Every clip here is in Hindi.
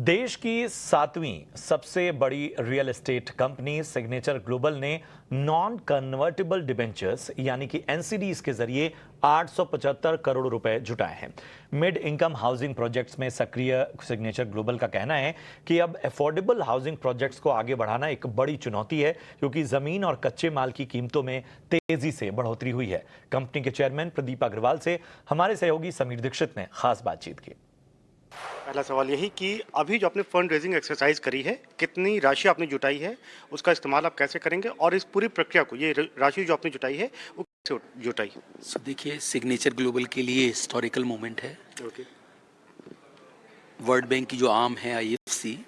देश की 7वीं सबसे बड़ी real estate company signature global ने नॉन कन्वर्टेबल डिबेंचर्स यानी कि एनसीडीज के जरिए 875 करोड़ रुपए जुटाए हैं। मिड इनकम हाउसिंग प्रोजेक्ट्स में सक्रिय सिग्नेचर ग्लोबल का कहना है कि अब अफोर्डेबल हाउसिंग प्रोजेक्ट्स को आगे बढ़ाना एक बड़ी चुनौती है, क्योंकि जमीन और कच्चे माल की कीमतों में तेजी से बढ़ोतरी हुई है। कंपनी के चेयरमैन प्रदीप अग्रवाल से हमारे सहयोगी समीर दीक्षित ने खास बातचीत की। पहला सवाल यही कि अभी जो आपने फंड रेजिंग एक्सरसाइज करी है, कितनी राशि आपने जुटाई है, उसका इस्तेमाल आप कैसे करेंगे और इस पूरी प्रक्रिया को, ये राशि जो आपने जुटाई है वो कैसे जुटाई? देखिए, सिग्नेचर ग्लोबल के लिए हिस्टोरिकल मोमेंट है। ओके। वर्ल्ड बैंक की जो आर्म है आईएफसी,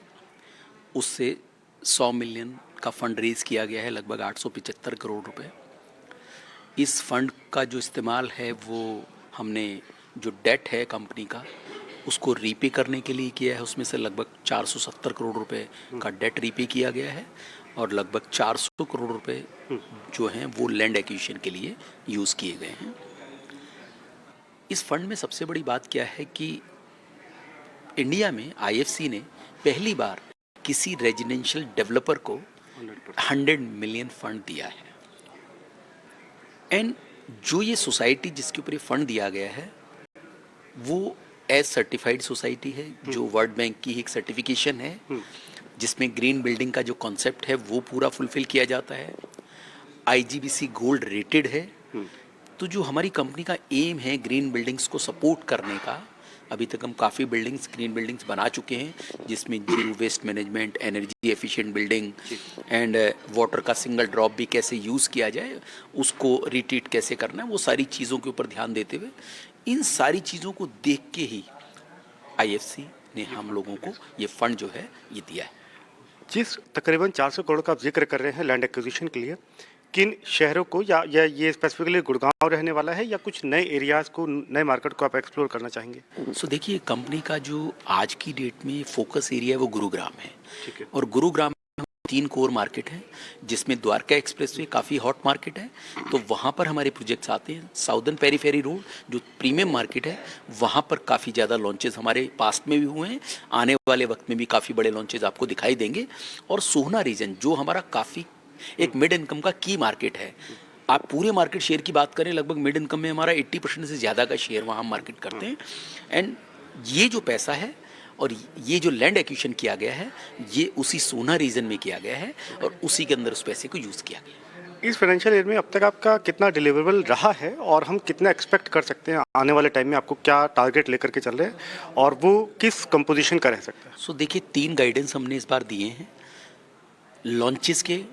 उससे 100 मिलियन का फंड रेज किया गया है, लगभग 875 करोड़ रुपए। इस फंड का जो इस्तेमाल है वो हमने जो डेट है कंपनी का उसको रीपे करने के लिए किया है। उसमें से लगभग 470 करोड़ रुपए का डेट रीपे किया गया है और लगभग 400 करोड़ रुपए जो हैं वो लैंड एक्विजिशन के लिए यूज़ किए गए हैं। इस फंड में सबसे बड़ी बात क्या है कि इंडिया में आईएफसी ने पहली बार किसी रेजिडेंशियल डेवलपर को 100 मिलियन फंड दिया है। एंड जो ये सोसाइटी जिसके ऊपर ये फंड दिया गया है वो एज सर्टिफाइड सोसाइटी है, जो वर्ल्ड बैंक की एक सर्टिफिकेशन है, जिसमें ग्रीन बिल्डिंग का जो कॉन्सेप्ट है वो पूरा फुलफिल किया जाता है। आईजीबीसी गोल्ड रेटेड है। तो जो हमारी कंपनी का एम है ग्रीन बिल्डिंग्स को सपोर्ट करने का, अभी तक हम काफ़ी बिल्डिंग्स ग्रीन बिल्डिंग्स बना चुके हैं, जिसमें zero waste management, energy efficient building and water का सिंगल ड्रॉप भी कैसे यूज़ किया जाए, उसको रिट्रीट कैसे करना है, वो सारी चीज़ों के ऊपर ध्यान देते हुए इन सारी चीज़ों को देख के ही आईएफसी ने हम लोगों को ये फंड जो है ये दिया है। जिस तकरीबन 400 करोड़ का आप जिक्र कर रहे हैं लैंड एक्विजिशन के लिए, किन शहरों को या ये स्पेसिफिकली गुड़गांव रहने वाला है या कुछ नए एरियाज को, नए मार्केट को आप एक्सप्लोर करना चाहेंगे? सो देखिए, कंपनी का जो आज की डेट में फोकस एरिया है वो गुरुग्राम है। ठीक है। और गुरुग्राम में 3 कोर मार्केट है, जिसमें द्वारका एक्सप्रेसवे काफ़ी हॉट मार्केट है, तो वहाँ पर हमारे प्रोजेक्ट्स आते हैं। साउदर्न पेरीफेरी रोड जो प्रीमियम मार्केट है, वहाँ पर काफ़ी ज़्यादा लॉन्चेस हमारे पास्ट में भी हुए हैं, आने वाले वक्त में भी काफ़ी बड़े लॉन्चेस आपको दिखाई देंगे। और सोहना रीजन जो हमारा काफ़ी एक मिड इनकम का की मार्केट है, आप पूरे मार्केट शेयर की बात करें, लगभग मिड इनकम में हमारा 80% से ज़्यादा का शेयर वहाँ हम मार्केट करते हैं। एंड ये जो पैसा है और ये जो लैंड एक्विजिशन किया गया है, ये उसी सोना रीजन में किया गया है और उसी के अंदर उस पैसे को यूज़ किया गया है। इस फाइनेंशियल ईयर में अब तक आपका कितना डिलीवरेबल रहा है और हम कितना एक्सपेक्ट कर सकते हैं आने वाले टाइम में? आपको क्या टारगेट लेकर के चल रहे हैं और वो किस कंपोजिशन का रह सकता है? सो देखिए, 3 गाइडेंस हमने इस बार दिए हैं। लॉन्चेस के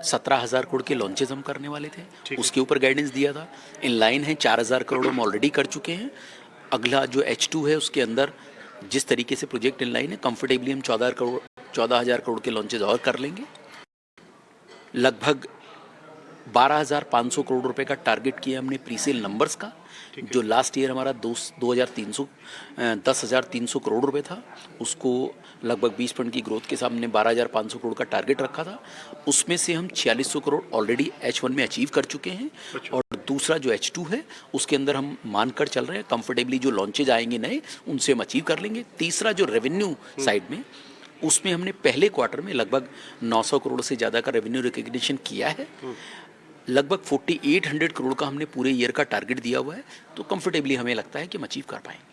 17,000 करोड़ के लॉन्चेस हम करने वाले थे, उसके ऊपर गाइडेंस दिया था। इन लाइन है 4,000 करोड़ हम ऑलरेडी कर चुके हैं। अगला जो H2 है उसके अंदर जिस तरीके से प्रोजेक्ट इन लाइन है, कंफर्टेबली हम 14,000 करोड़ के लॉन्चेस और कर लेंगे। लगभग 12,500 करोड़ रुपए का टारगेट किया हमने प्रीसेल नंबर्स का, जो लास्ट ईयर हमारा 10,300 करोड़ रुपए था, उसको लगभग 20% की ग्रोथ के साथ हमने 12,500 करोड़ का टारगेट रखा था। उसमें से हम 4,600 करोड़ ऑलरेडी H1 में अचीव कर चुके हैं। और दूसरा जो H2 है उसके अंदर हम मानकर चल रहे हैं कंफर्टेबली जो लॉन्चेज आएंगे नए, उनसे हम अचीव कर लेंगे। तीसरा जो रेवेन्यू साइड में, उसमें हमने पहले क्वार्टर में लगभग 900 करोड़ से ज़्यादा का रेवेन्यू रिकग्निशन किया है। लगभग 4,800 करोड़ का हमने पूरे ईयर का टारगेट दिया हुआ है, तो कंफर्टेबली हमें लगता है कि हम अचीव कर पाएंगे।